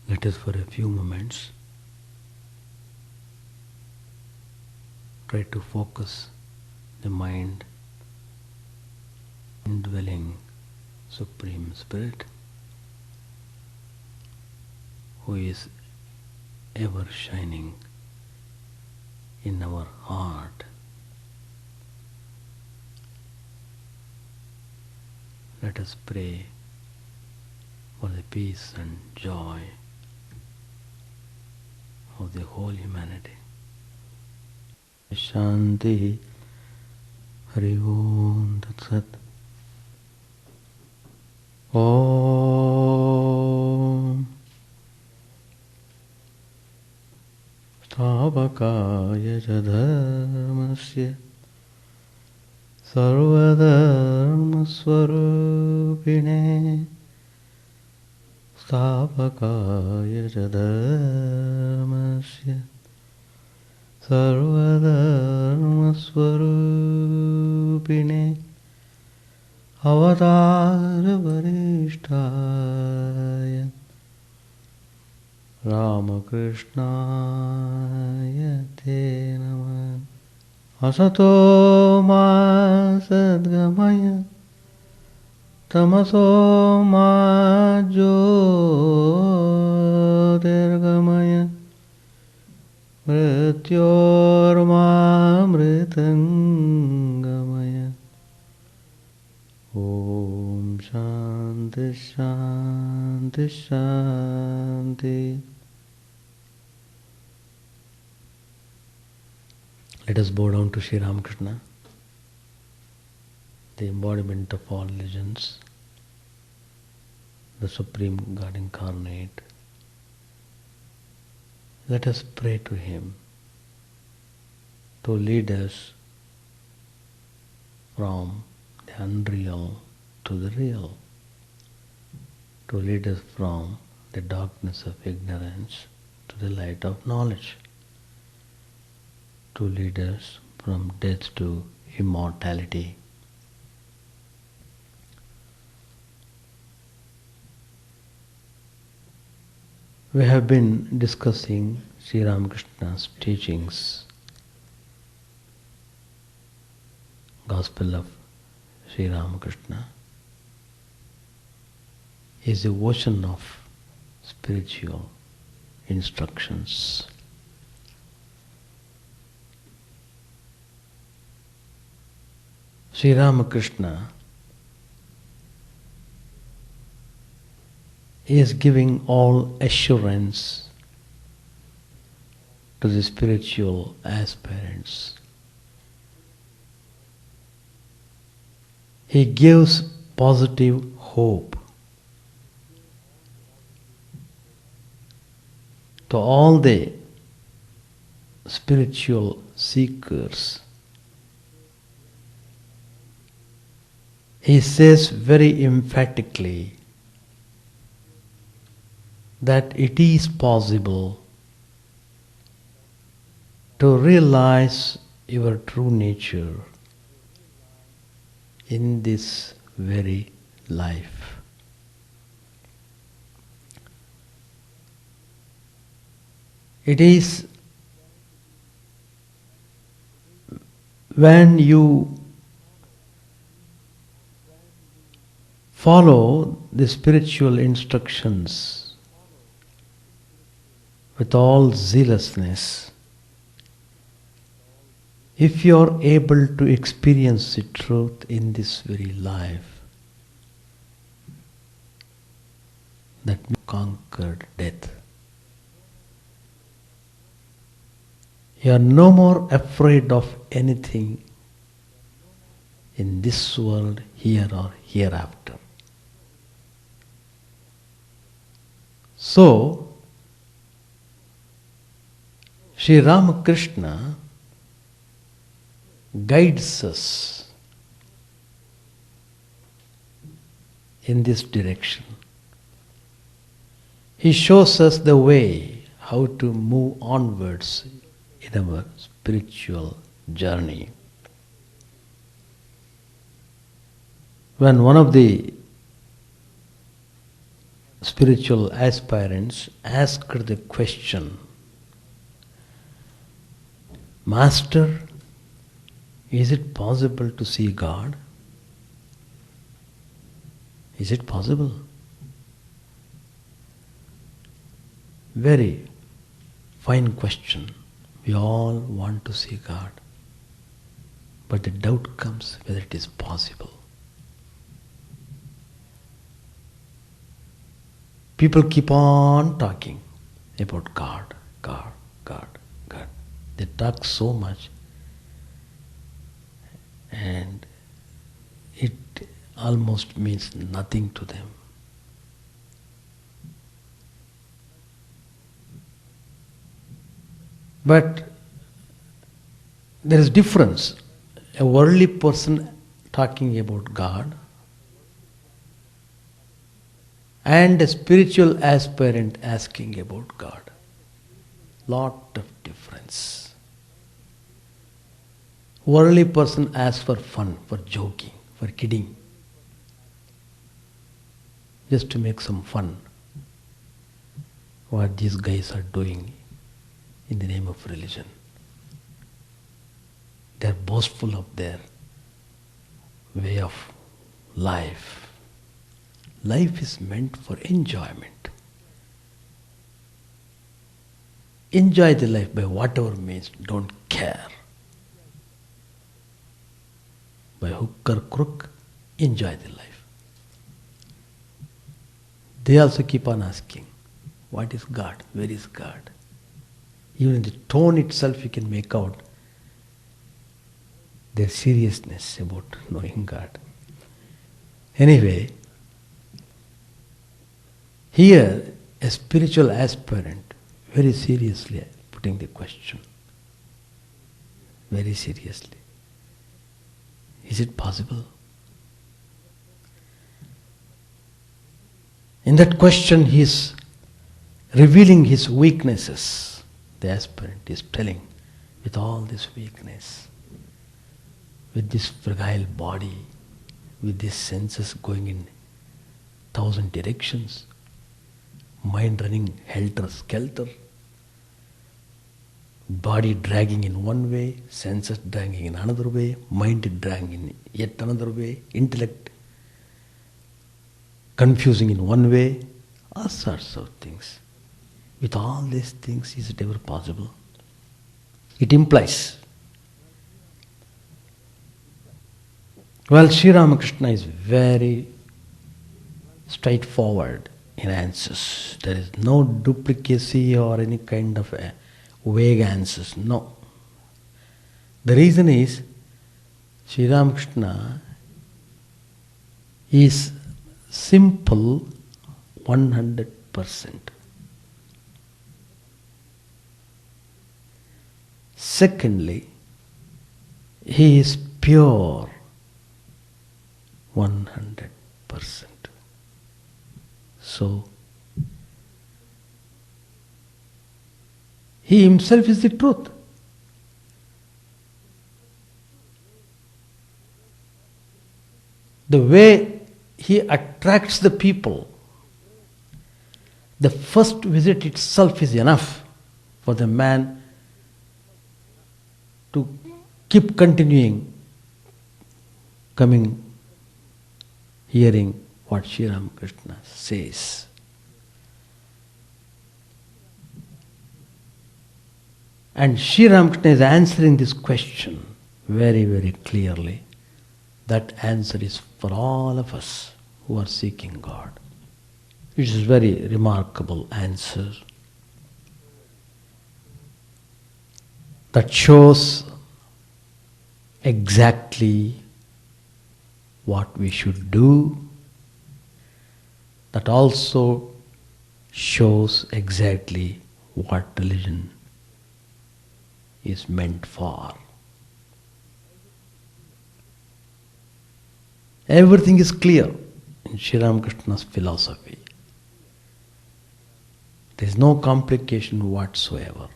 Let us for a few moments try to focus the mind indwelling Supreme Spirit who is ever shining in our heart. Let us pray for the peace and joy of the whole humanity. Shanti Hari Om Tat Sat. Om Stavakaya Dharmasya Sarvadharmasvarupine Stavakaya Dharmasya Sarvadharmasvarupine Avatara Varishtaya Ramakrishna Te Namah. Asato ma sadgamaya tamaso ma jyotirgamaya mrityorma mritangamaya. Om Shanti Shanti Shanti. Let us bow down to Sri Ramakrishna, the embodiment of all legends, the Supreme God Incarnate. Let us pray to Him to lead us from the unreal to the real, to lead us from the darkness of ignorance to the light of knowledge, to lead us from death to immortality. We have been discussing Sri Ramakrishna's teachings, Gospel of Sri Ramakrishna is a ocean of spiritual instructions. Sri Ramakrishna is giving all assurance to the spiritual aspirants. He gives positive hope to all the spiritual seekers. He says very emphatically that it is possible to realize your true nature in this very life. It is when you follow the spiritual instructions with all zealousness, if you are able to experience the truth in this very life, that you conquered death. You are no more afraid of anything in this world, here or hereafter. So, Sri Ramakrishna guides us in this direction. He shows us the way how to move onwards in our spiritual journey. When one of the spiritual aspirants asked the question, Master, is it possible to see God? Is it possible? Very fine question. We all want to see God. But the doubt comes whether it is possible. People keep on talking about God, God, God, God. They talk so much and it almost means nothing to them. But there is difference. A worldly person talking about God and a spiritual aspirant asking about God. Lot of difference. Worldly person asks for fun, for joking, for kidding, just to make some fun. What these guys are doing in the name of religion. They are boastful of their way of life. Life is meant for enjoyment. Enjoy the life by whatever means, don't care. By hook or crook, enjoy the life. They also keep on asking, what is God? Where is God? Even in the tone itself you can make out their seriousness about knowing God. Anyway, here a spiritual aspirant very seriously putting the question. Very seriously. Is it possible? In that question he is revealing his weaknesses. The aspirant is telling, with all this weakness, with this fragile body, with these senses going in 1,000 directions, mind running helter-skelter, body dragging in one way, senses dragging in another way, mind dragging in yet another way, intellect confusing in one way, all sorts of things. With all these things, is it ever possible? It implies. Well, Sri Ramakrishna is very straightforward in answers. There is no duplicacy or any kind of vague answers. No. The reason is, Sri Ramakrishna is simple 100%. Secondly, he is pure 100%. So, he himself is the truth. The way he attracts the people, the first visit itself is enough for the man to keep continuing, coming, hearing what Sri Ramakrishna says. And Sri Ramakrishna is answering this question very, very clearly. That answer is for all of us who are seeking God. It is a very remarkable answer that shows exactly what we should do, that also shows exactly what religion is meant for. Everything is clear in Sri Ramakrishna's philosophy. There is no complication whatsoever.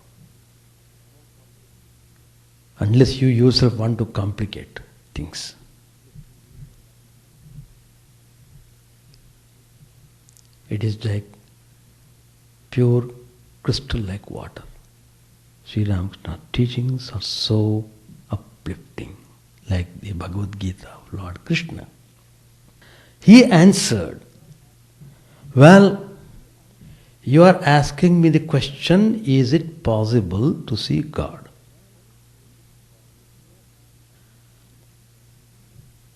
Unless you yourself want to complicate things. It is like pure crystal like water. Sri Ramakrishna's teachings are so uplifting, like the Bhagavad Gita of Lord Krishna. He answered, well, you are asking me the question, is it possible to see God?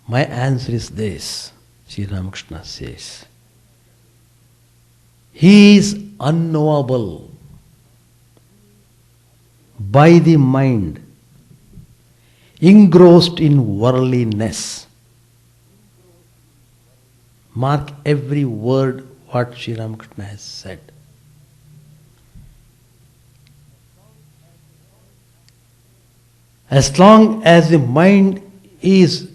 My answer is this, Sri Ramakrishna says. He is unknowable by the mind, engrossed in worldliness. Mark every word what Sri Ramakrishna has said. As long as the mind is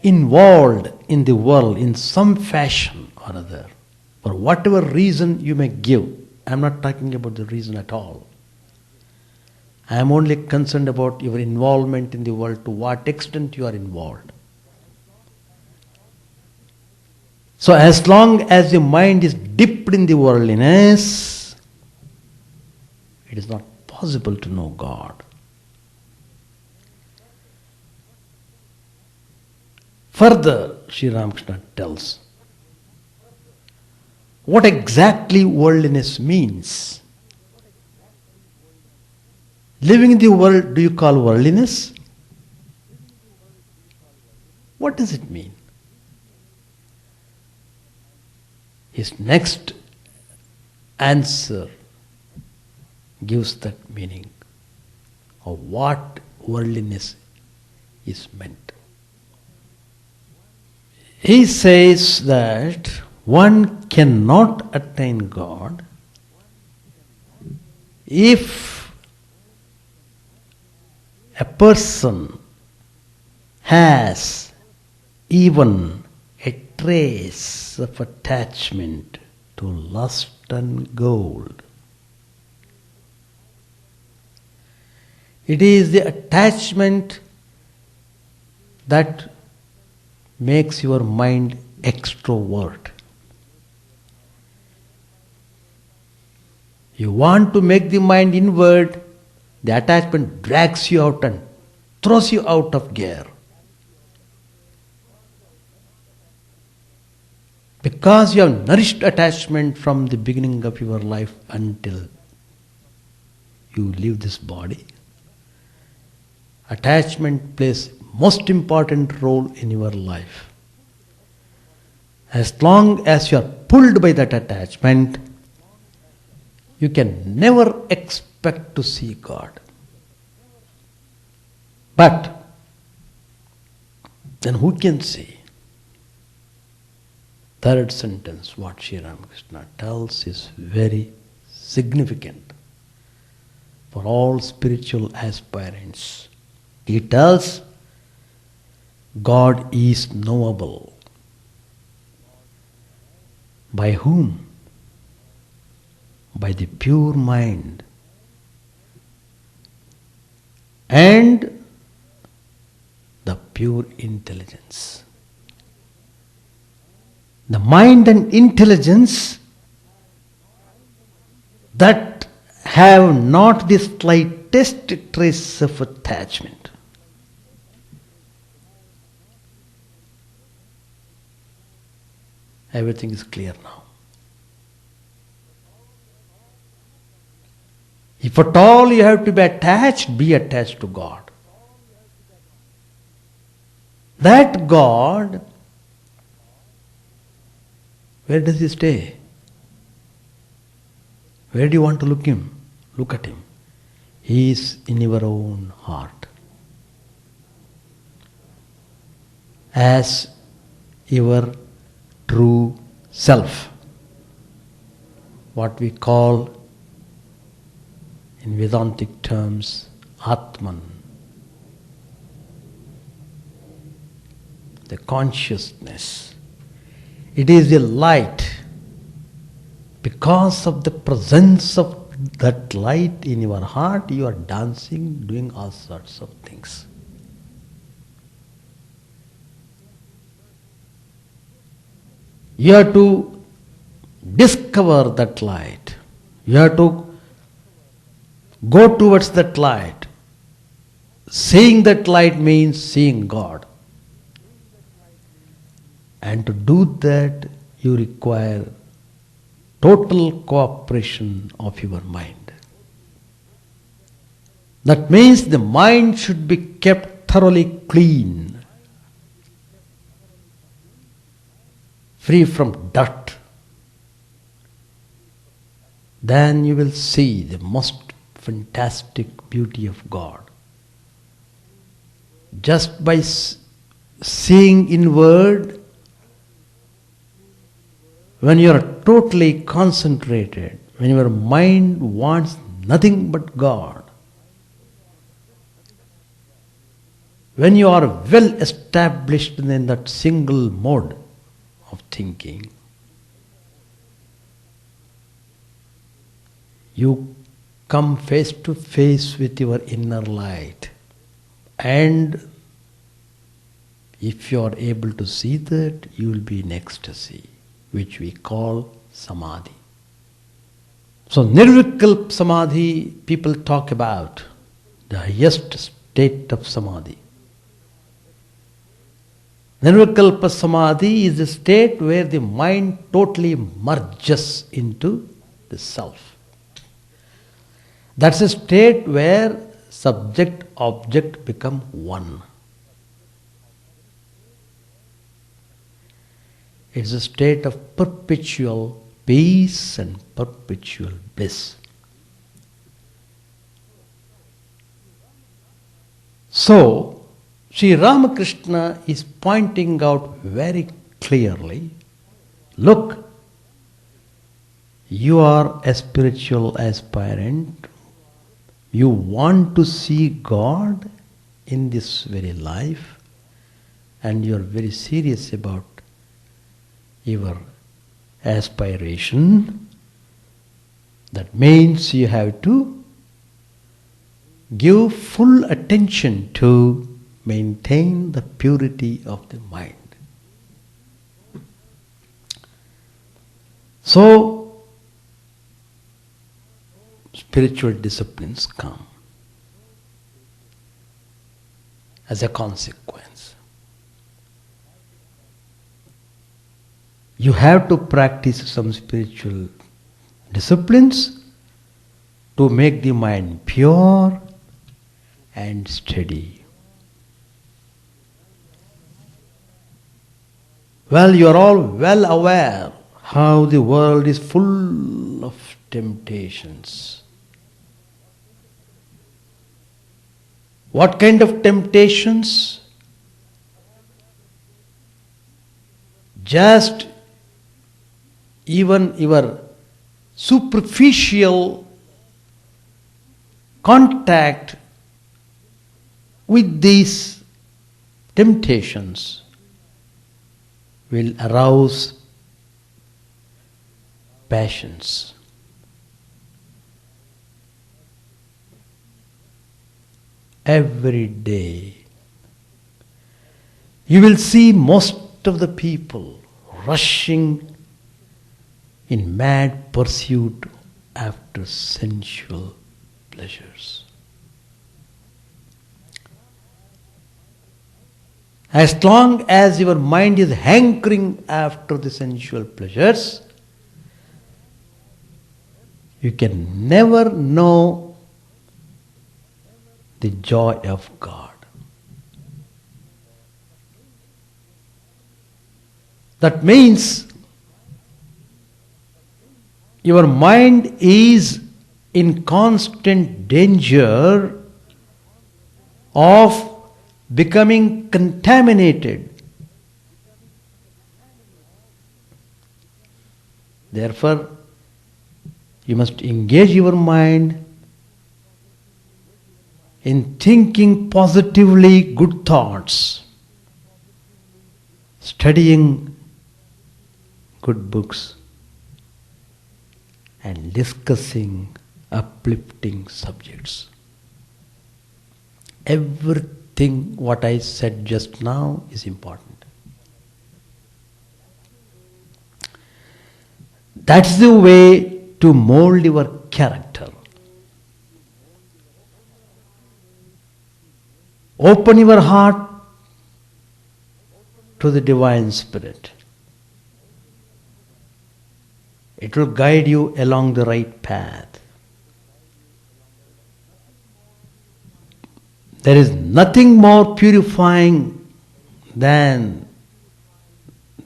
involved in the world in some fashion or other, for whatever reason you may give, I am not talking about the reason at all. I am only concerned about your involvement in the world, to what extent you are involved. So as long as the mind is dipped in the worldliness, it is not possible to know God. Further, Sri Ramakrishna tells what exactly worldliness means. Living in the world, do you call worldliness? What does it mean? His next answer gives that meaning of what worldliness is meant. He says that one cannot attain God if a person has even a trace of attachment to lust and gold. It is the attachment that makes your mind extrovert. You want to make the mind inward, the attachment drags you out and throws you out of gear. Because you have nourished attachment from the beginning of your life until you leave this body, attachment plays most important role in your life. As long as you are pulled by that attachment, you can never expect to see God. But then who can see? Third sentence, what Sri Ramakrishna tells, is very significant for all spiritual aspirants. He tells, God is knowable. By whom? By the pure mind and the pure intelligence. The mind and intelligence that have not the slightest trace of attachment. Everything is clear now. If at all you have to be attached to God. That God, where does he stay? Where do you want to look at him? He is in your own heart. As your true self. What we call in Vedantic terms, Atman. The consciousness. It is the light. Because of the presence of that light in your heart, you are dancing, doing all sorts of things. You have to discover that light. You have to go towards that light. Seeing that light means seeing God. And to do that, you require total cooperation of your mind. That means the mind should be kept thoroughly clean, free from dirt. Then you will see the most fantastic beauty of God. Just by seeing inward, when you are totally concentrated, when your mind wants nothing but God, when you are well established in that single mode of thinking, you come face to face with your inner light. And if you are able to see that, you will be in ecstasy, which we call samadhi. So nirvikalpa samadhi, people talk about the highest state of samadhi. Nirvikalpa samadhi is a state where the mind totally merges into the self. That's a state where subject, object become one. It's a state of perpetual peace and perpetual bliss. So, Sri Ramakrishna is pointing out very clearly, look, you are a spiritual aspirant. You want to see God in this very life, and you are very serious about your aspiration. That means you have to give full attention to maintain the purity of the mind. So, spiritual disciplines come as a consequence. You have to practice some spiritual disciplines to make the mind pure and steady. Well, you are all well aware how the world is full of temptations. What kind of temptations? Just even your superficial contact with these temptations will arouse passions. Every day you will see most of the people rushing in mad pursuit after sensual pleasures. As long as your mind is hankering after the sensual pleasures, you can never know the joy of God. That means your mind is in constant danger of becoming contaminated. Therefore, you must engage your mind in thinking positively good thoughts, studying good books, and discussing uplifting subjects. Everything what I said just now is important. That's the way to mold your character. Open your heart to the Divine Spirit. It will guide you along the right path. There is nothing more purifying than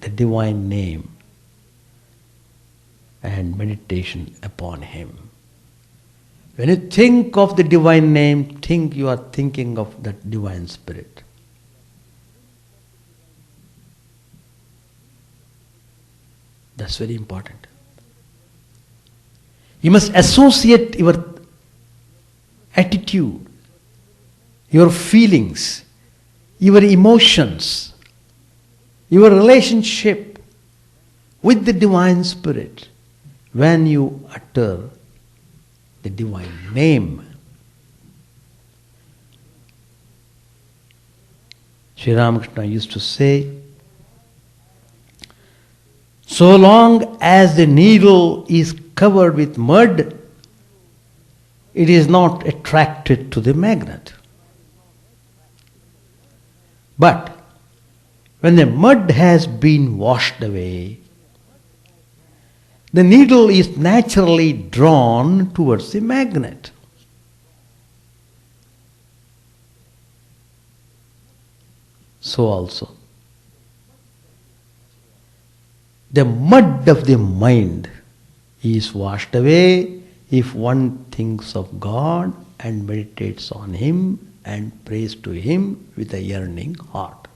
the divine name and meditation upon Him. When you think of the divine name, think you are thinking of that divine spirit. That's very important. You must associate your attitude, your feelings, your emotions, your relationship with the divine spirit when you utter the divine name. Sri Ramakrishna used to say, so long as the needle is covered with mud, it is not attracted to the magnet. But when the mud has been washed away, the needle is naturally drawn towards the magnet. So also, the mud of the mind is washed away if one thinks of God and meditates on Him and prays to Him with a yearning heart.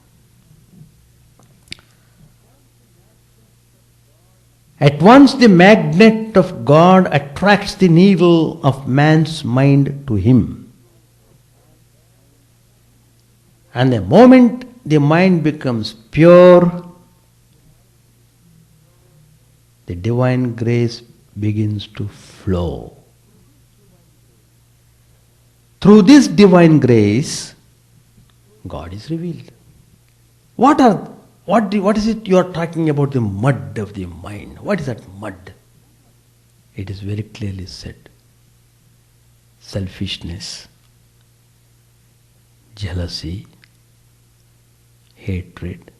At once the magnet of God attracts the needle of man's mind to Him. And the moment the mind becomes pure, the divine grace begins to flow. Through this divine grace, God is revealed. What is it you are talking about, the mud of the mind? What is that mud? It is very clearly said. Selfishness, jealousy, hatred.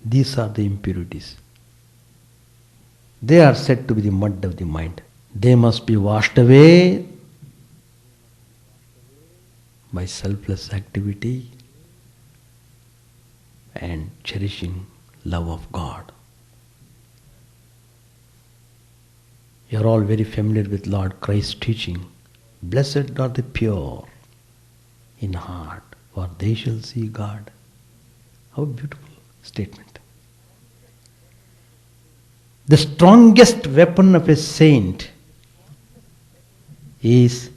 These are the impurities. They are said to be the mud of the mind. They must be washed away by selfless activity and cherishing love of God. You are all very familiar with Lord Christ's teaching. Blessed are the pure in heart, for they shall see God. How beautiful statement. The strongest weapon of a saint is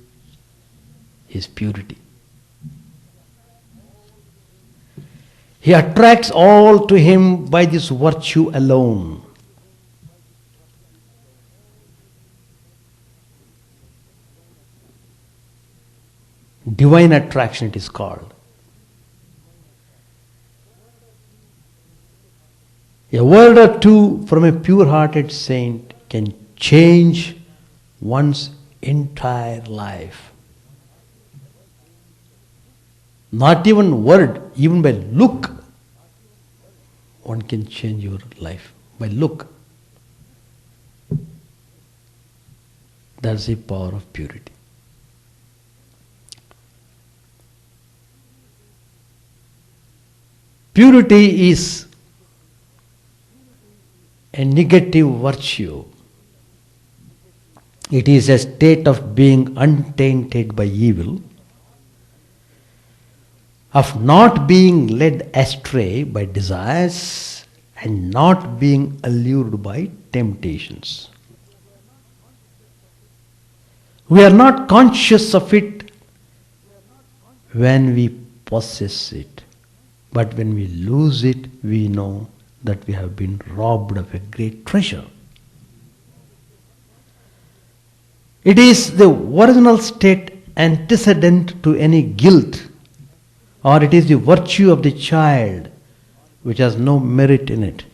his purity. He attracts all to him by this virtue alone. Divine attraction it is called. A word or two from a pure-hearted saint can change one's entire life. Not even word, even by look, one can change your life. By look. That's the power of purity. Purity is a negative virtue. It is a state of being untainted by evil, of not being led astray by desires and not being allured by temptations. We are not conscious of it when we possess it, but when we lose it, we know that we have been robbed of a great treasure. It is the original state antecedent to any guilt, or it is the virtue of the child which has no merit in it,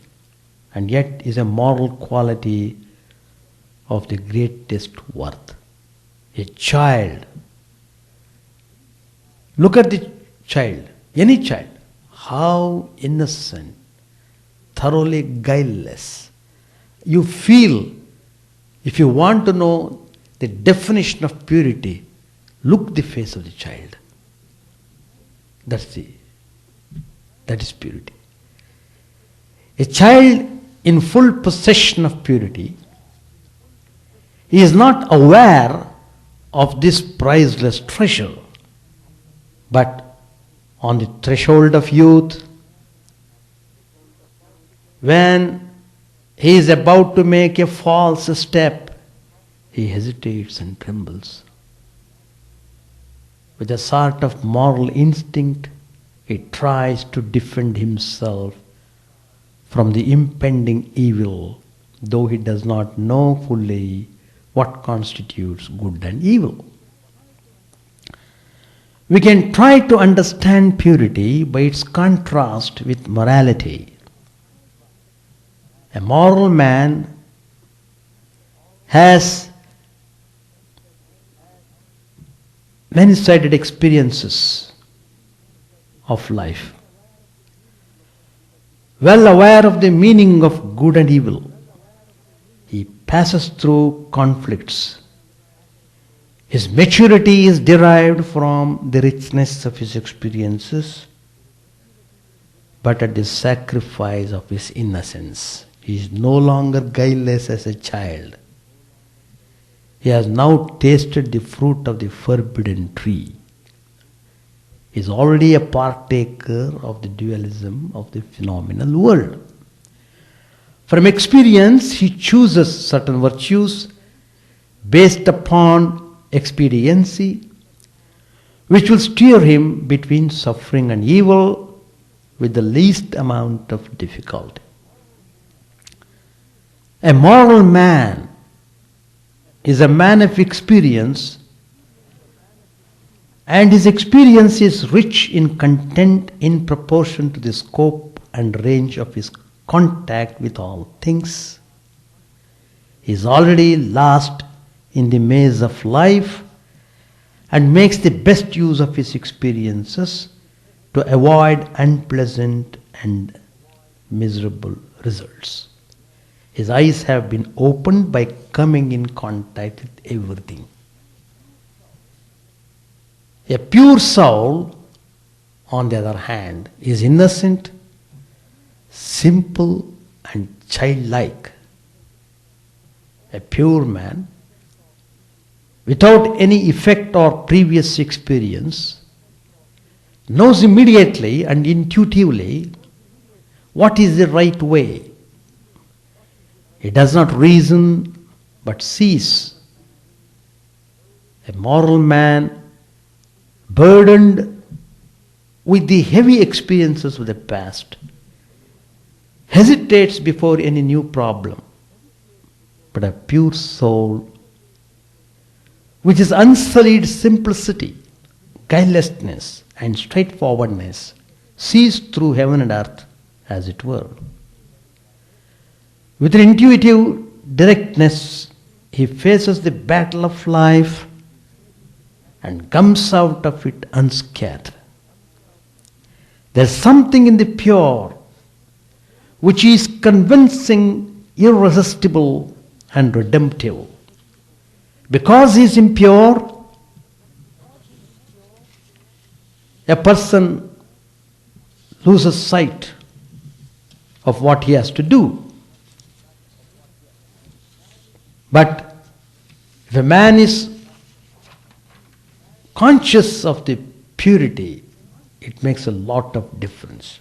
and yet is a moral quality of the greatest worth. A child. Look at the child, any child, how innocent, thoroughly guileless. You feel, if you want to know the definition of purity, look the face of the child. That is purity. A child in full possession of purity is not aware of this priceless treasure, but on the threshold of youth, when he is about to make a false step, he hesitates and trembles. With a sort of moral instinct, he tries to defend himself from the impending evil, though he does not know fully what constitutes good and evil. We can try to understand purity by its contrast with morality. A moral man has many-sided experiences of life, well aware of the meaning of good and evil. He passes through conflicts. His maturity is derived from the richness of his experiences, but at the sacrifice of his innocence. He is no longer guileless as a child. He has now tasted the fruit of the forbidden tree. He is already a partaker of the dualism of the phenomenal world. From experience, he chooses certain virtues based upon expediency, which will steer him between suffering and evil with the least amount of difficulty. A moral man is a man of experience, and his experience is rich in content in proportion to the scope and range of his contact with all things. He is already lost in the maze of life and makes the best use of his experiences to avoid unpleasant and miserable results. His eyes have been opened by coming in contact with everything. A pure soul, on the other hand, is innocent, simple and childlike. A pure man, without any effect or previous experience, knows immediately and intuitively what is the right way. He does not reason but sees. A moral man, burdened with the heavy experiences of the past, hesitates before any new problem. But a pure soul, which is unsullied simplicity, guilelessness and straightforwardness, sees through heaven and earth, as it were. With an intuitive directness, he faces the battle of life and comes out of it unscathed. There's something in the pure which is convincing, irresistible and redemptive. Because he is impure, a person loses sight of what he has to do. But if a man is conscious of the purity, it makes a lot of difference.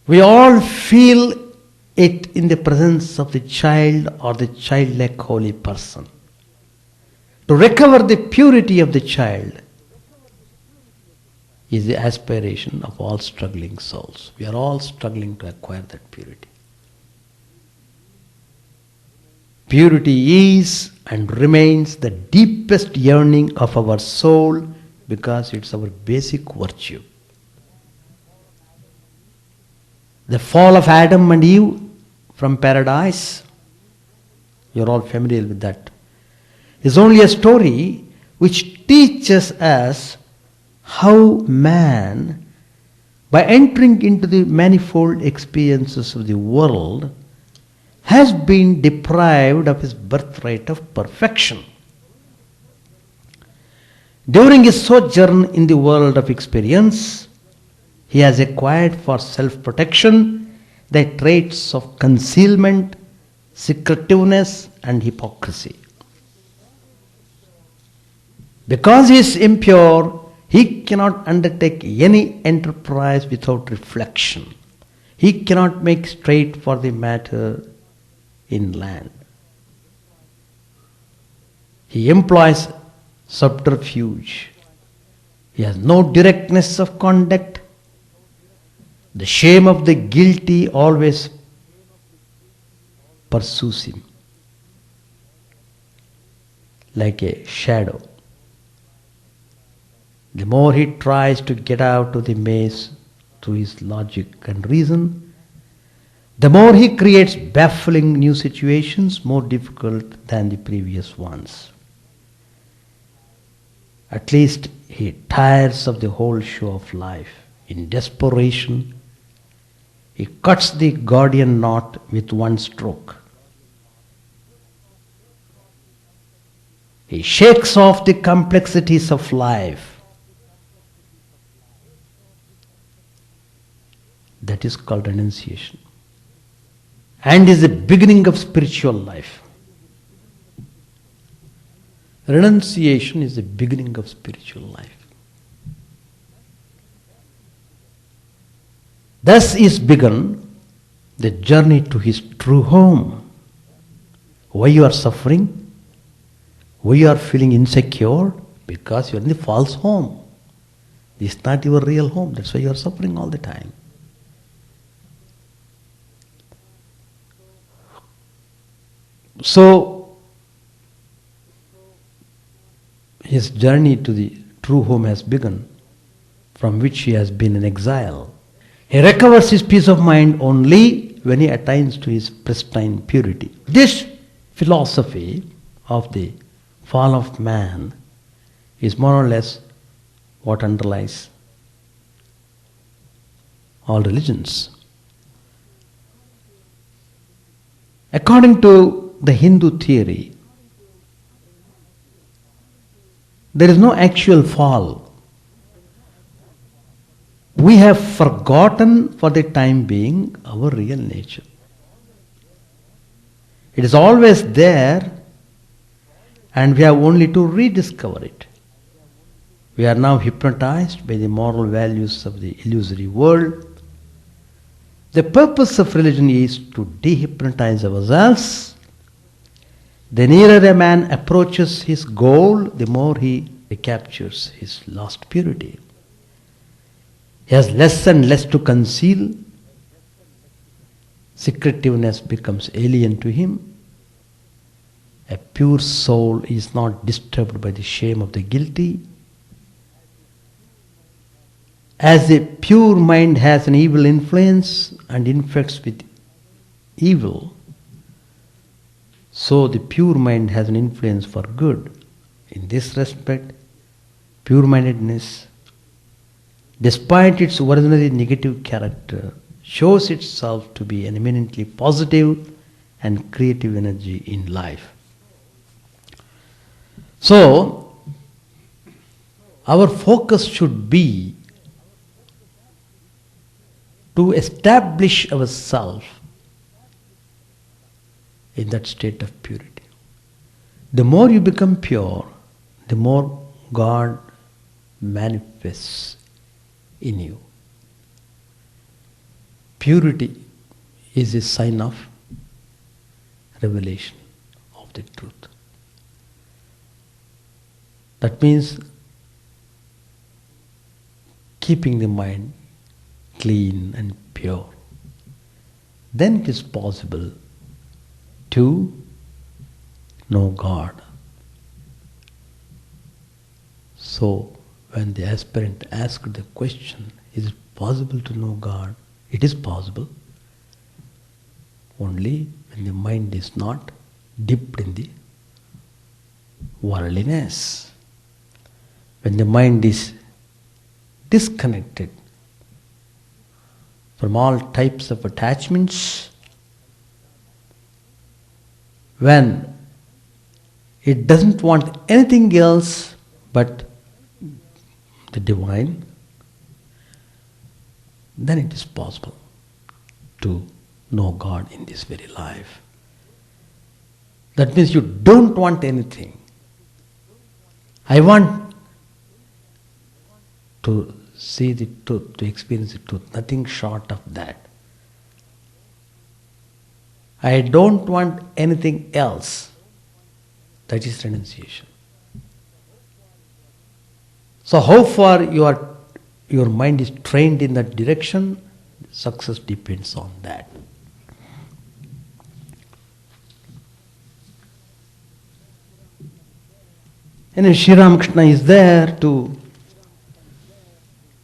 We all feel it in the presence of the child or the childlike holy person. To recover the purity of the child is the aspiration of all struggling souls. We are all struggling to acquire that purity. Purity is and remains the deepest yearning of our soul because it's our basic virtue. The fall of Adam and Eve from paradise You're all familiar with that. It's only a story which teaches us how man, by entering into the manifold experiences of the world, has been deprived of his birthright of perfection. During his sojourn in the world of experience, he has acquired for self-protection the traits of concealment, secretiveness, and hypocrisy. Because he is impure, he cannot undertake any enterprise without reflection. He cannot make straight for the matter in land. He employs subterfuge. He has no directness of conduct. The shame of the guilty always pursues him like a shadow. The more he tries to get out of the maze through his logic and reason, the more he creates baffling new situations more difficult than the previous ones. At least he tires of the whole show of life. In desperation, he cuts the Gordian knot with one stroke. He shakes off the complexities of life. That is called renunciation, and is the beginning of spiritual life. Renunciation is the beginning of spiritual life. Thus is begun the journey to his true home. Why you are suffering? Why you are feeling insecure? Because you are in the false home. This is not your real home. That's why you are suffering all the time. So, his journey to the true home has begun, from which he has been in exile. He recovers his peace of mind only when he attains to his pristine purity. This philosophy of the fall of man is more or less what underlies all religions. According to the Hindu theory, there is no actual fall. We have forgotten for the time being our real nature. It is always there, and we have only to rediscover it. We are now hypnotized by the moral values of the illusory world. The purpose of religion is to dehypnotize ourselves. The nearer a man approaches his goal, the more he recaptures his lost purity. He has less and less to conceal. Secretiveness becomes alien to him. A pure soul is not disturbed by the shame of the guilty. As the pure mind has an evil influence and infects with evil, so the pure mind has an influence for good. In this respect, pure-mindedness, despite its originally negative character, shows itself to be an eminently positive and creative energy in life. So, our focus should be to establish ourselves in that state of purity. The more you become pure, the more God manifests in you. Purity is a sign of revelation of the truth. That means keeping the mind clean and pure. Then it is possible to know God. So, when the aspirant asked the question, is it possible to know God? It is possible. Only when the mind is not dipped in the worldliness. When the mind is disconnected from all types of attachments, when it doesn't want anything else but the divine, then it is possible to know God in this very life. That means you don't want anything. I want to see the truth, to experience the truth, nothing short of that. I don't want anything else. That is renunciation. So how far your mind is trained in that direction, success depends on that. And Sri Ramakrishna is there to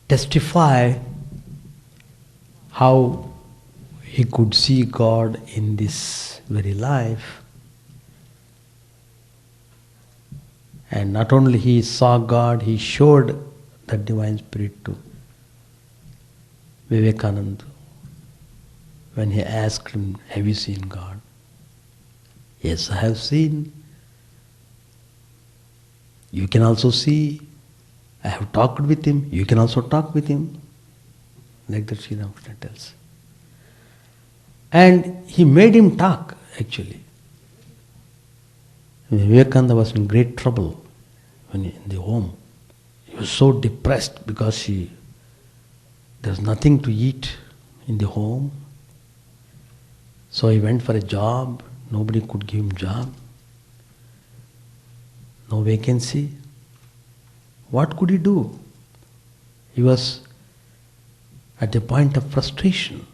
testify how he could see God in this very life. And not only he saw God, he showed the Divine Spirit to Vivekananda. When he asked him, have you seen God? Yes, I have seen. You can also see. I have talked with him. You can also talk with him. Like that Sri Ramakrishna tells. And he made him talk, actually. Vivekananda was in great trouble when in the home. He was so depressed because there was nothing to eat in the home. So he went for a job. Nobody could give him job. No vacancy. What could he do? He was at a point of frustration.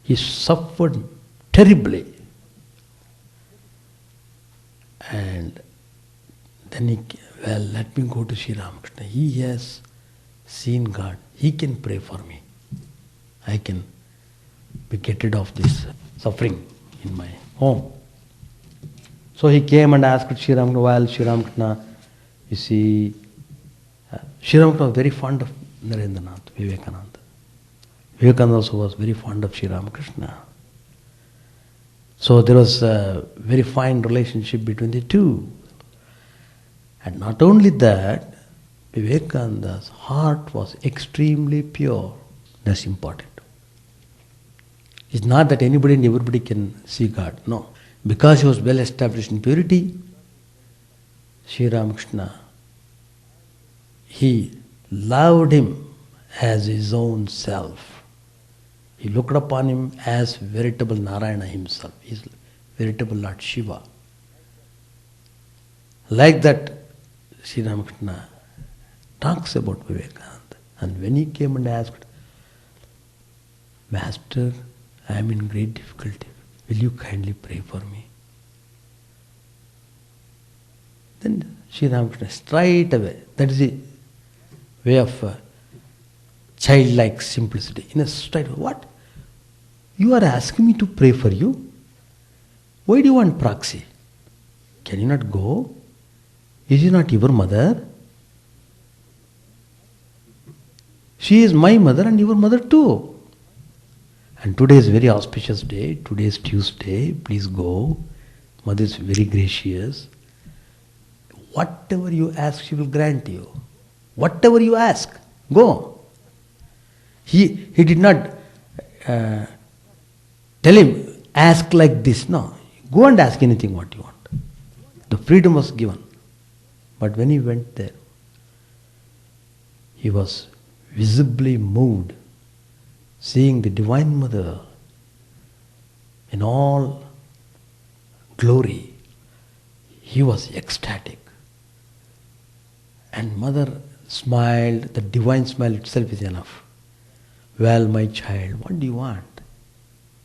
He suffered terribly. And then let me go to Sri Ramakrishna. He has seen God. He can pray for me. I can be get rid of this suffering in my home. So he came and asked Sri Ramakrishna, well, Sri Ramakrishna, you see, Sri Ramakrishna was very fond of Narendranath, Vivekananda. Vivekananda also was very fond of Sri Ramakrishna. So there was a very fine relationship between the two. And not only that, Vivekananda's heart was extremely pure. That's important. It's not that anybody and everybody can see God. No. Because he was well established in purity, Sri Ramakrishna, he loved him as his own self. He looked upon him as veritable Narayana himself, his veritable Lord Shiva. Like that, Sri Ramakrishna talks about Vivekananda. And when he came and asked, Master, I am in great difficulty. Will you kindly pray for me? Then Sri Ramakrishna straight away, that is the way of childlike simplicity. In a straight, what? You are asking me to pray for you? Why do you want proxy? Can you not go? Is she not your mother? She is my mother and your mother too. And today is a very auspicious day. Today is Tuesday. Please go. Mother is very gracious. Whatever you ask, she will grant you. Whatever you ask, go. He did not tell him, ask like this. No. Go and ask anything what you want. The freedom was given. But when he went there, he was visibly moved, seeing the Divine Mother in all glory. He was ecstatic. And Mother smiled. The divine smile itself is enough. Well, my child, what do you want?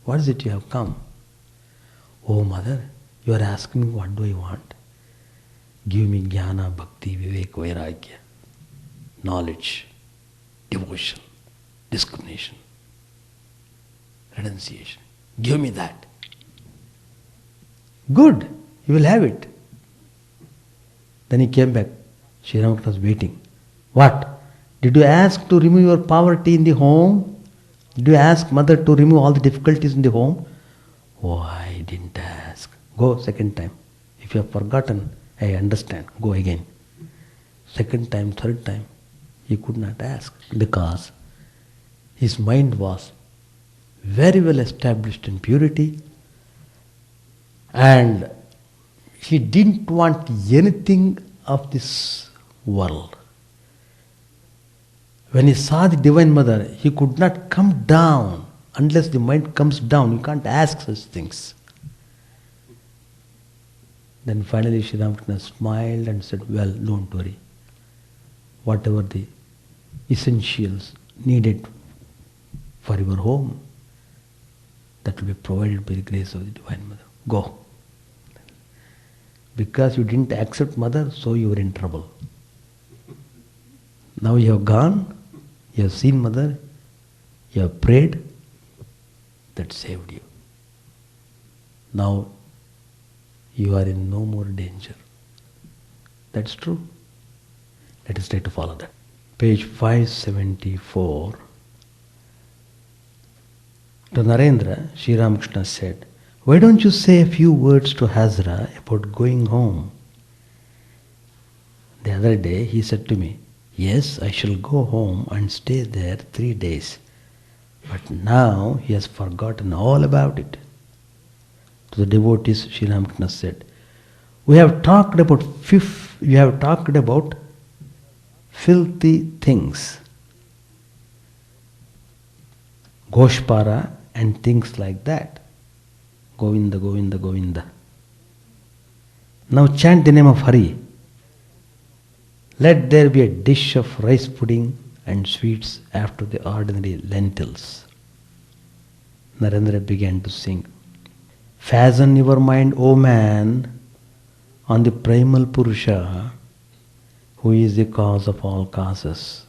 What is it you have come? Oh, Mother, you are asking me what do I want? Give me jnana, bhakti, vivek, vairagya, knowledge, devotion, discrimination, renunciation. Give me that. Good, you will have it. Then he came back. Sri Ramakrishna was waiting. What? Did you ask to remove your poverty in the home? Did you ask mother to remove all the difficulties in the home? Oh, I didn't ask. Go second time. If you have forgotten, I understand. Go again. Second time, third time. He could not ask because his mind was very well established in purity and he didn't want anything of this world. When he saw the Divine Mother, he could not come down. Unless the mind comes down, you can't ask such things. Then finally Sri Ramakrishna smiled and said, well, don't worry. Whatever the essentials needed for your home, that will be provided by the grace of the Divine Mother. Go. Because you didn't accept Mother, so you were in trouble. Now you have gone, you have seen Mother, you have prayed, that saved you. Now you are in no more danger. That's true. Let us try to follow that. Page 574. To Narendra, Sri Ramakrishna said, why don't you say a few words to Hazra about going home? The other day he said to me, yes, I shall go home and stay there 3 days. But now he has forgotten all about it. To the devotees, Sri Ramakrishna said, we have talked about filthy things, Goshpara and things like that. Govinda, Govinda, Govinda. Now chant the name of Hari. Let there be a dish of rice pudding and sweets after the ordinary lentils. Narendra began to sing. Fasten your mind, O man, on the primal Purusha, who is the cause of all causes,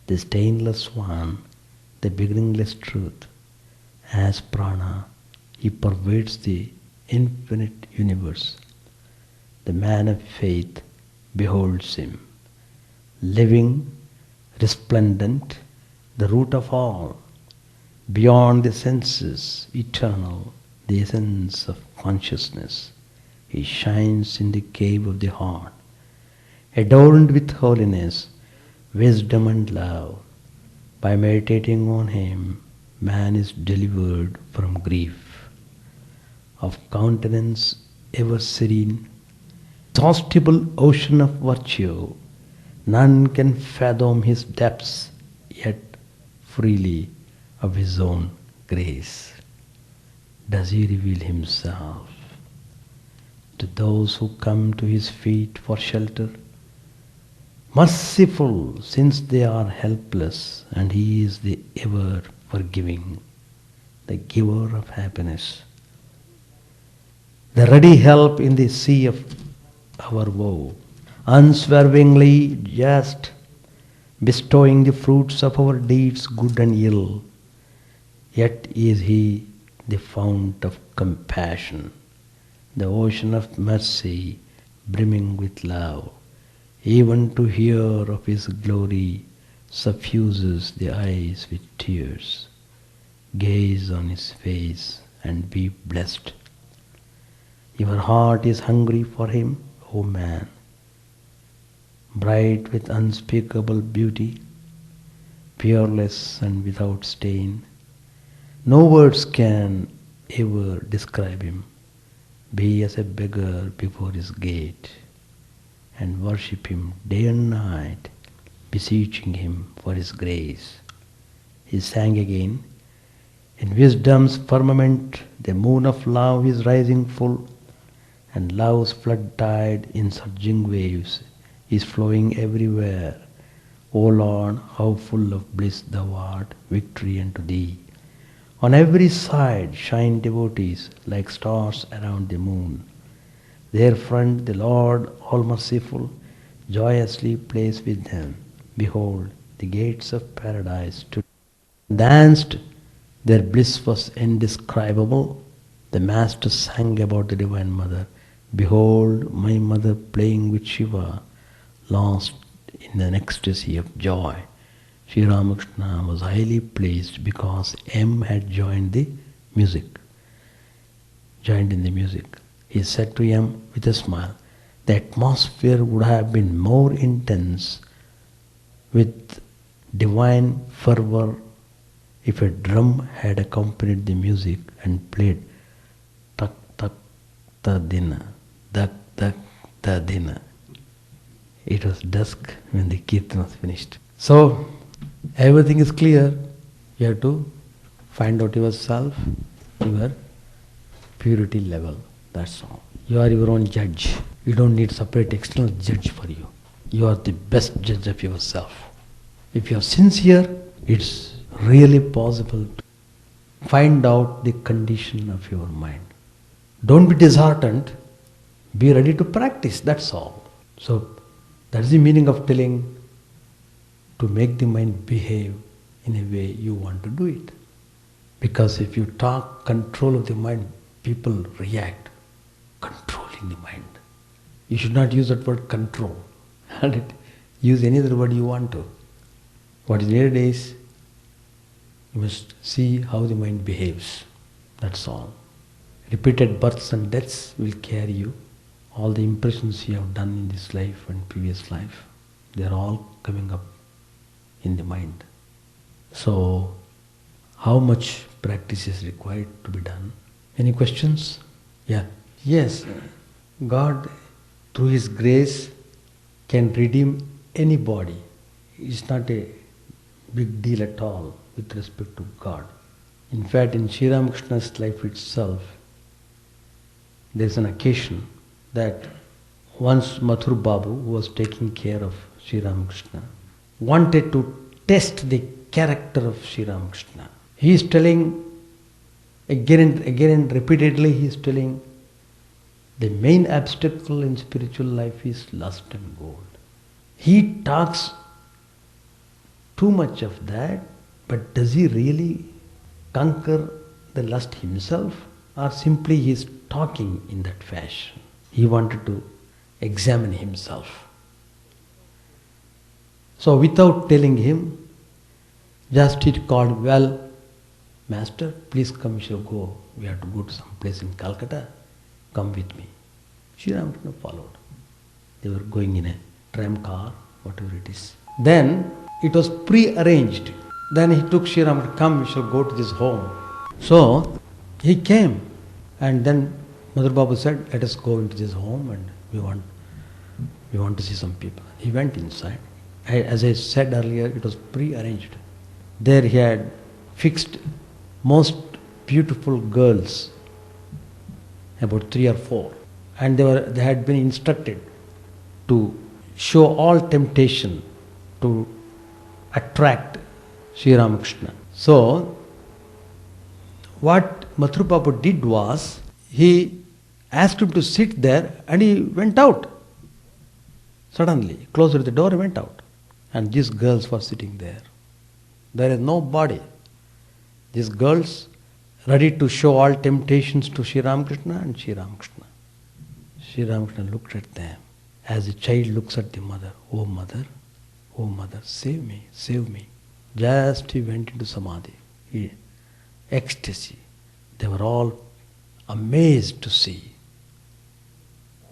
the stainless one, the beginningless truth. As prana, he pervades the infinite universe. The man of faith beholds him, living, resplendent, the root of all, beyond the senses, eternal, the essence of consciousness. He shines in the cave of the heart, adorned with holiness, wisdom and love. By meditating on him, man is delivered from grief. Of countenance ever serene, inexhaustible ocean of virtue, none can fathom his depths, yet freely of his own grace does he reveal himself to those who come to his feet for shelter. Merciful, since they are helpless, and he is the ever forgiving, the giver of happiness, the ready help in the sea of our woe, unswervingly just, bestowing the fruits of our deeds good and ill. Yet is he the fount of compassion, the ocean of mercy brimming with love. Even to hear of his glory suffuses the eyes with tears. Gaze on his face and be blessed. Your heart is hungry for him, O man, bright with unspeakable beauty, peerless and without stain. No words can ever describe him. Be as a beggar before his gate and worship him day and night, beseeching him for his grace. He sang again, in wisdom's firmament the moon of love is rising full, and love's flood tide in surging waves is flowing everywhere. O Lord, how full of bliss thou art, victory unto thee. On every side shine devotees like stars around the moon. Their front the Lord all-merciful joyously plays with them. Behold, the gates of paradise stood danced, their bliss was indescribable. The master sang about the Divine Mother. Behold, my mother playing with Shiva, lost in an ecstasy of joy. Sri Ramakrishna was highly pleased because M had joined the music. Joined in the music. He said to M with a smile, the atmosphere would have been more intense with divine fervor if a drum had accompanied the music and played tak tak ta dina, dak dak ta dina. It was dusk when the kirtan was finished. So, everything is clear. You have to find out yourself, your purity level. That's all. You are your own judge. You don't need separate external judge for you. You are the best judge of yourself. If you are sincere, it's really possible to find out the condition of your mind. Don't be disheartened. Be ready to practice. That's all. So, that's the meaning of telling to make the mind behave in a way you want to do it. Because if you talk control of the mind, people react. Controlling the mind. You should not use that word control. Use any other word you want to. What is needed is, you must see how the mind behaves. That's all. Repeated births and deaths will carry you. All the impressions you have done in this life and previous life, they are all coming up in the mind. So, how much practice is required to be done? Any questions? Yeah. Yes. God, through His grace, can redeem anybody. It's not a big deal at all with respect to God. In fact, in Sri Ramakrishna's life itself, there is an occasion that once Mathur Babu, who was taking care of Sri Ramakrishna, wanted to test the character of Sri Ramakrishna. He is telling again and repeatedly, he is telling the main obstacle in spiritual life is lust and gold. He talks too much of that, but does he really conquer the lust himself, or simply he is talking in that fashion? He wanted to examine himself. So without telling him, just he called, well, Master, please come, we shall go. We have to go to some place in Calcutta. Come with me. Sri Ramakrishna followed. They were going in a tram car, whatever it is. Then it was pre-arranged. Then he took Sri Ramakrishna, come, we shall go to this home. So he came, and then Mother Babu said, let us go into this home and we want to see some people. He went inside. As I said earlier, it was pre-arranged. There he had fixed most beautiful girls, about 3 or 4. And they had been instructed to show all temptation to attract Sri Ramakrishna. So, what Mathur Babu did was, he asked him to sit there and he went out. Suddenly, closed the door and went out. And these girls were sitting there. There is nobody. These girls ready to show all temptations to Sri Ramakrishna and Sri Ramakrishna. Sri Ramakrishna looked at them as a child looks at the mother. Oh mother, save me, save me. Just he went into samadhi, ecstasy. They were all amazed to see,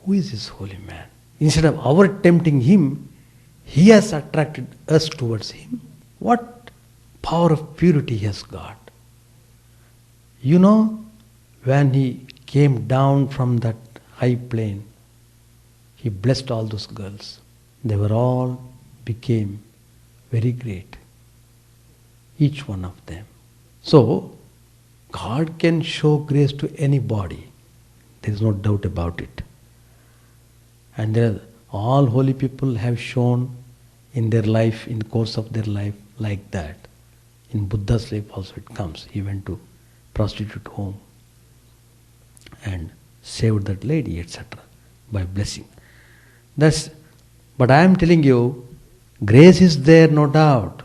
who is this holy man? Instead of our tempting him, he has attracted us towards him. What power of purity he has got. You know, when he came down from that high plane, he blessed all those girls. They were all became very great. Each one of them. So, God can show grace to anybody. There is no doubt about it. And all holy people have shown in their life, in the course of their life, like that. In Buddha's life also it comes. He went to prostitute home and saved that lady, etc. by blessing. But I am telling you, grace is there, no doubt.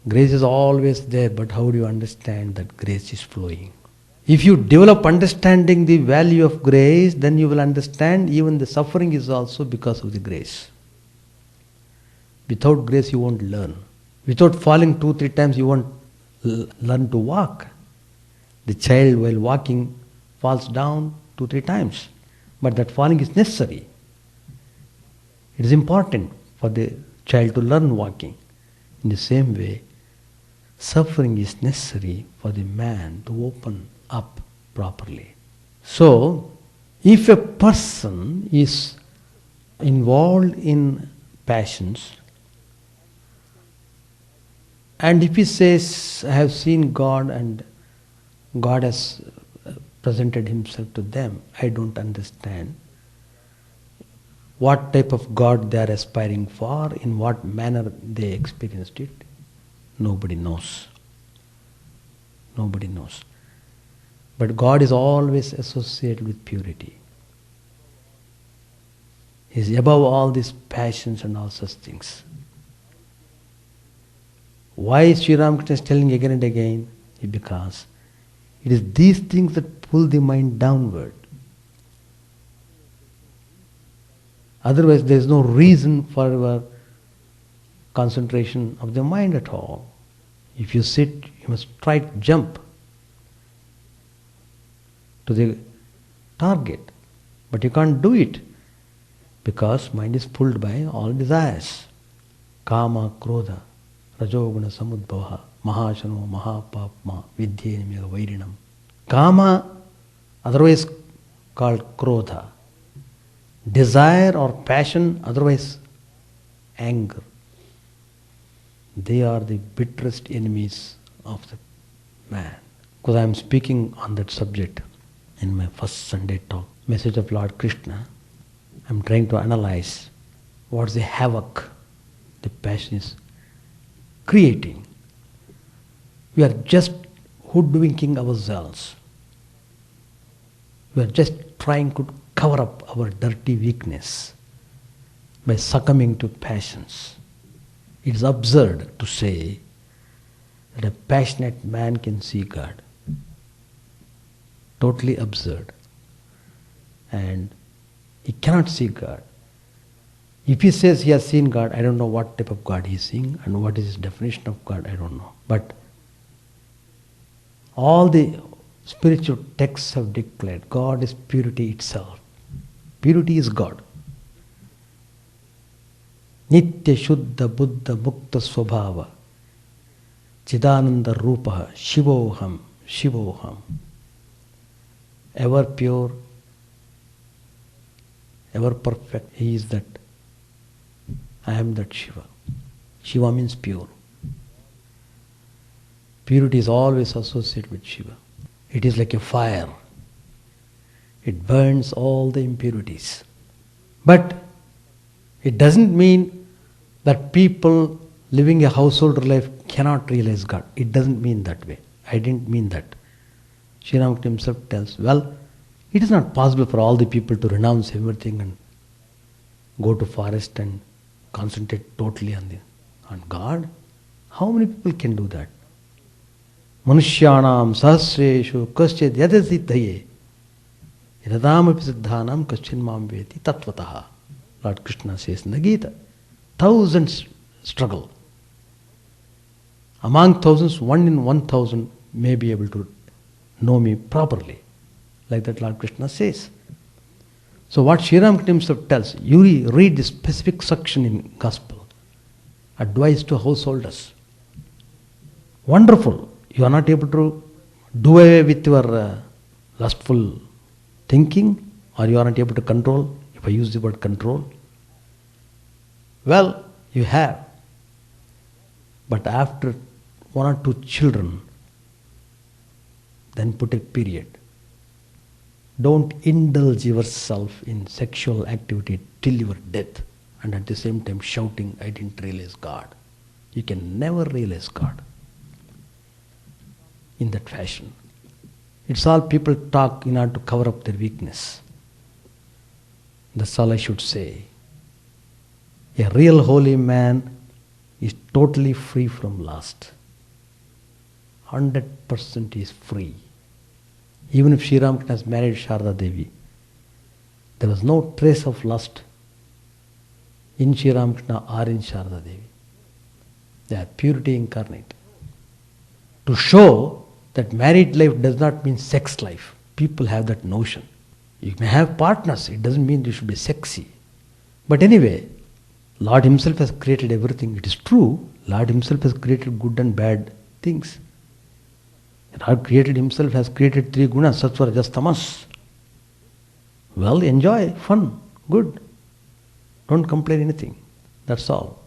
Grace is always there, but how do you understand that grace is flowing? If you develop understanding the value of grace, then you will understand even the suffering is also because of the grace. Without grace, you won't learn. Without falling 2-3 times, you won't learn to walk. The child, while walking, falls down 2-3 times. But that falling is necessary. It is important for the child to learn walking. In the same way, suffering is necessary for the man to open up properly. So, if a person is involved in passions, and if he says, I have seen God and God has presented himself to them, I don't understand what type of God they are aspiring for, in what manner they experienced it. Nobody knows. Nobody knows. But God is always associated with purity. He is above all these passions and all such things. Why Sri Ramakrishna is telling again and again? Because it is these things that pull the mind downward. Otherwise, there is no reason for our concentration of the mind at all. If you sit, you must try to jump to the target. But you can't do it because mind is pulled by all desires. Kama, Krodha, Rajoguna, Samudbhava, Mahashano, Mahapapma, Vidyenimya, Vairinam. Kama, otherwise called Krodha. Desire or passion, otherwise anger. They are the bitterest enemies of the man. Because I am speaking on that subject in my first Sunday talk, Message of Lord Krishna. I am trying to analyze what's the havoc the passion is creating. We are just hoodwinking ourselves. We are just trying to cover up our dirty weakness by succumbing to passions. It is absurd to say that a passionate man can see God. Totally absurd. And he cannot see God. If he says he has seen God, I don't know what type of God he is seeing and what is his definition of God, I don't know. But all the spiritual texts have declared God is purity itself. Purity is God. Nitya Shuddha Buddha Mukta Swabhava Chidananda Rupaha Shivoham Shivoham. Ever pure, ever perfect, he is that. I am that Shiva. Shiva means pure. Purity is always associated with Shiva. It is like a fire. It burns all the impurities. But it doesn't mean that people living a household life cannot realize God. It doesn't mean that way. I didn't mean that. Sri Ramakrishna himself tells, well, it is not possible for all the people to renounce everything and go to forest and concentrate totally on God. How many people can do that? Manushyanam sahasreshu kaschid yadasiddhaye yadamapi siddhanam kaschin mam veti tattvataha. Lord Krishna says in the Gita, thousands struggle. Among thousands, 1 in 1,000 may be able to know me properly. Like that Lord Krishna says. So what Sri Ramakrishna himself tells, you read this specific section in Gospel, advice to householders. Wonderful. You are not able to do away with your lustful thinking, or you are not able to control, if I use the word control. Well, you have. But after 1 or 2 children, then put a period. Don't indulge yourself in sexual activity till your death, and at the same time shouting, I didn't realize God. You can never realize God in that fashion. It's all people talk in order to cover up their weakness. That's all I should say. A real holy man is totally free from lust. 100% is free. Even if Sri Ramakrishna has married Sharda Devi, there was no trace of lust in Sri Ramakrishna or in Sharda Devi. They are purity incarnate. To show that married life does not mean sex life. People have that notion. You may have partners, it doesn't mean you should be sexy. But anyway, Lord Himself has created everything. It is true, Lord Himself has created good and bad things. Lord created Himself, has created three gunas, sattva, rajas, tamas. Well, enjoy, fun, good. Don't complain anything. That's all.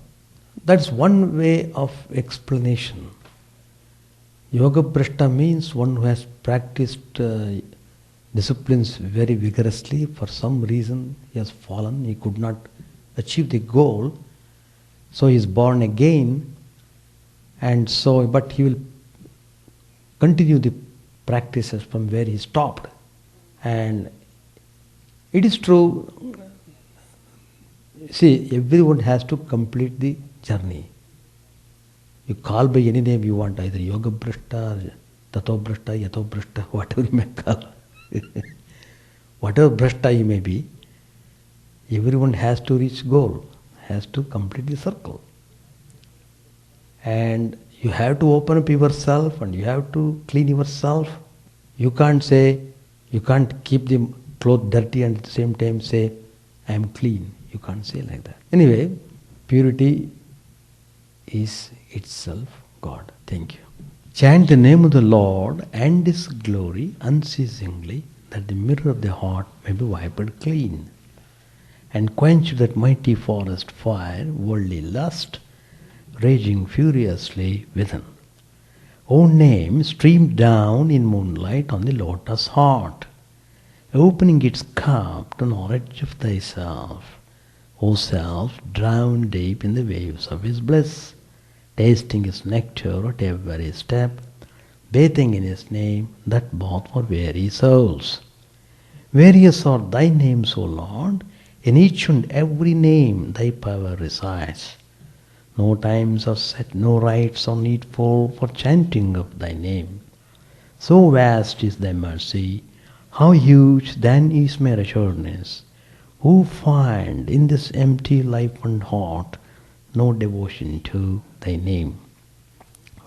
That's one way of explanation. Yoga Brashta means one who has practiced disciplines very vigorously. For some reason he has fallen, he could not achieve the goal. So he is born again, and so, but he will continue the practices from where he stopped. And it is true, see, everyone has to complete the journey. You call by any name you want, either Yoga Brashta, Tato Brashta, Yato Brashta, whatever you may call. Whatever Brashta you may be, everyone has to reach goal, has to complete the circle. And you have to open up yourself and you have to clean yourself. You can't say, you can't keep the clothes dirty and at the same time say, I am clean. You can't say like that. Anyway, purity is itself God. Thank you. Chant the name of the Lord and His glory unceasingly, that the mirror of the heart may be wiped clean, and quench that mighty forest fire, worldly lust, raging furiously within. O name, stream down in moonlight on the lotus heart, opening its cup to knowledge of thyself. O self, drowned deep in the waves of His bliss, tasting His nectar at every step, bathing in His name, that bath for weary souls. Various are Thy names, O Lord, in each and every name Thy power resides. No times are set, no rites are needful for chanting of Thy name. So vast is Thy mercy, how huge then is my assuredness, who find in this empty life and heart no devotion to Thy name.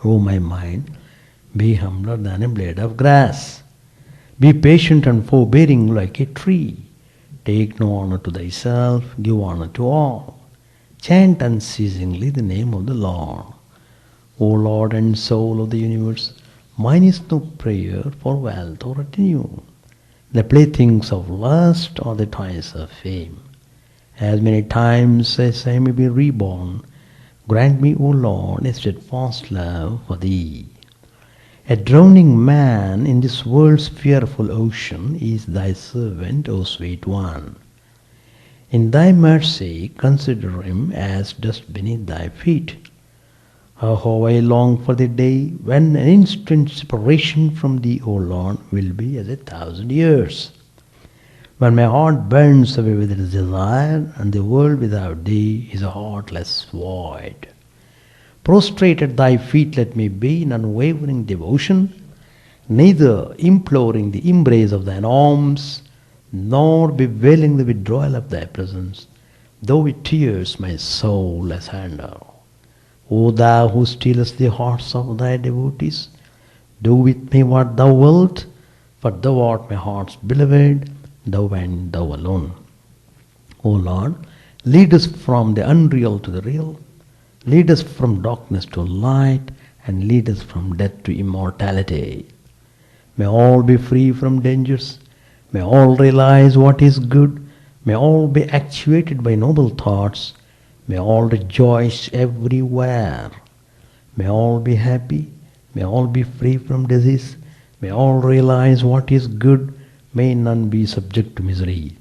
O my mind, be humbler than a blade of grass. Be patient and forbearing like a tree. Take no honor to thyself, give honor to all. Chant unceasingly the name of the Lord. O Lord and soul of the universe, mine is no prayer for wealth or retinue, the playthings of lust or the toys of fame. As many times as I may be reborn, grant me, O Lord, a steadfast love for Thee. A drowning man in this world's fearful ocean is Thy servant, O sweet one. In Thy mercy consider him as dust beneath Thy feet. How I long for the day when an instant separation from Thee, O Lord, will be as 1,000 years. When my heart burns away with its desire, and the world without Thee is a heartless void. Prostrate at Thy feet let me be in unwavering devotion, neither imploring the embrace of Thine arms, nor bewailing the withdrawal of Thy presence, though with tears my soul has handled. O Thou who stealest the hearts of Thy devotees, do with me what Thou wilt, for Thou art my heart's beloved, Thou and Thou alone. O Lord, lead us from the unreal to the real, lead us from darkness to light, and lead us from death to immortality. May all be free from dangers, may all realize what is good, may all be actuated by noble thoughts, may all rejoice everywhere, may all be happy, may all be free from disease, may all realize what is good, may none be subject to misery.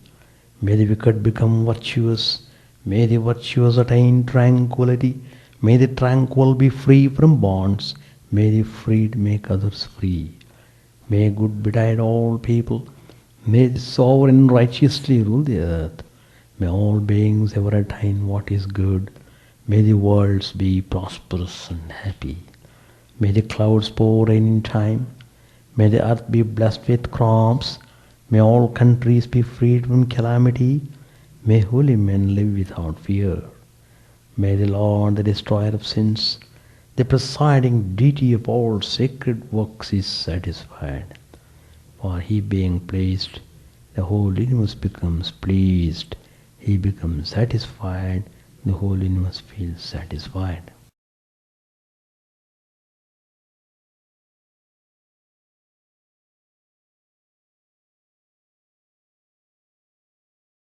May the wicked become virtuous, may the virtuous attain tranquility, may the tranquil be free from bonds, may the freed make others free. May good betide all people, may the sovereign righteously rule the earth, may all beings ever attain what is good, may the worlds be prosperous and happy, may the clouds pour rain in time, May the earth be blessed with crops. May all countries be freed from calamity. May holy men live without fear. May the Lord, the destroyer of sins, the presiding deity of all sacred works, is satisfied. For he being pleased, the whole universe becomes pleased. He becomes satisfied, the whole universe feels satisfied.